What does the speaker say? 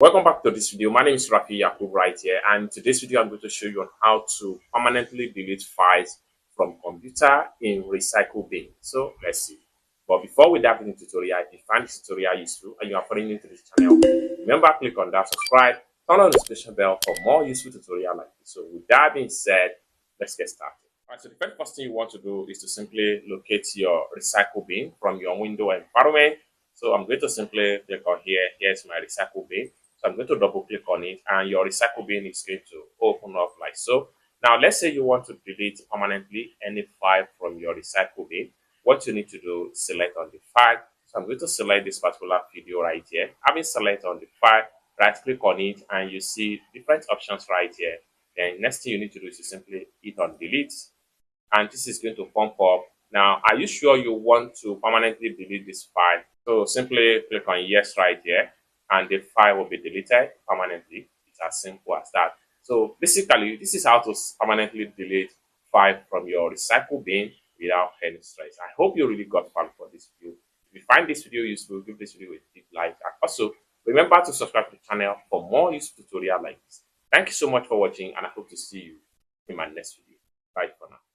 Welcome back to this video. My name is Rafi Yakub right here, and in today's video I'm going to show you on how to permanently delete files from computer in recycle bin. So let's see. But before we dive into the tutorial, if you find this tutorial useful and you are following into this channel, remember click on that subscribe, turn on the notification bell for more useful tutorial like this. So with that being said, let's get started. Alright, so the very first thing you want to do is to simply locate your recycle bin from your window environment. So I'm going to simply click on here. Here's my recycle bin. So I'm going to double click on it and your recycle bin is going to open up like so. Now, let's say you want to delete permanently any file from your recycle bin. What you need to do is select on the file. So I'm going to select this particular video right here. Having select on the file, right click on it and you see different options right here. Then next thing you need to do is to simply hit on delete. And this is going to pump up. Now, are you sure you want to permanently delete this file? So simply click on yes right here and the file will be deleted permanently. It's as simple as that. So basically, this is how to permanently delete file from your recycle bin without any stress. I hope you really got value for this video. If you find this video useful, give this video a big like. And also, remember to subscribe to the channel for more useful tutorials like this. Thank you so much for watching and I hope to see you in my next video. Bye for now.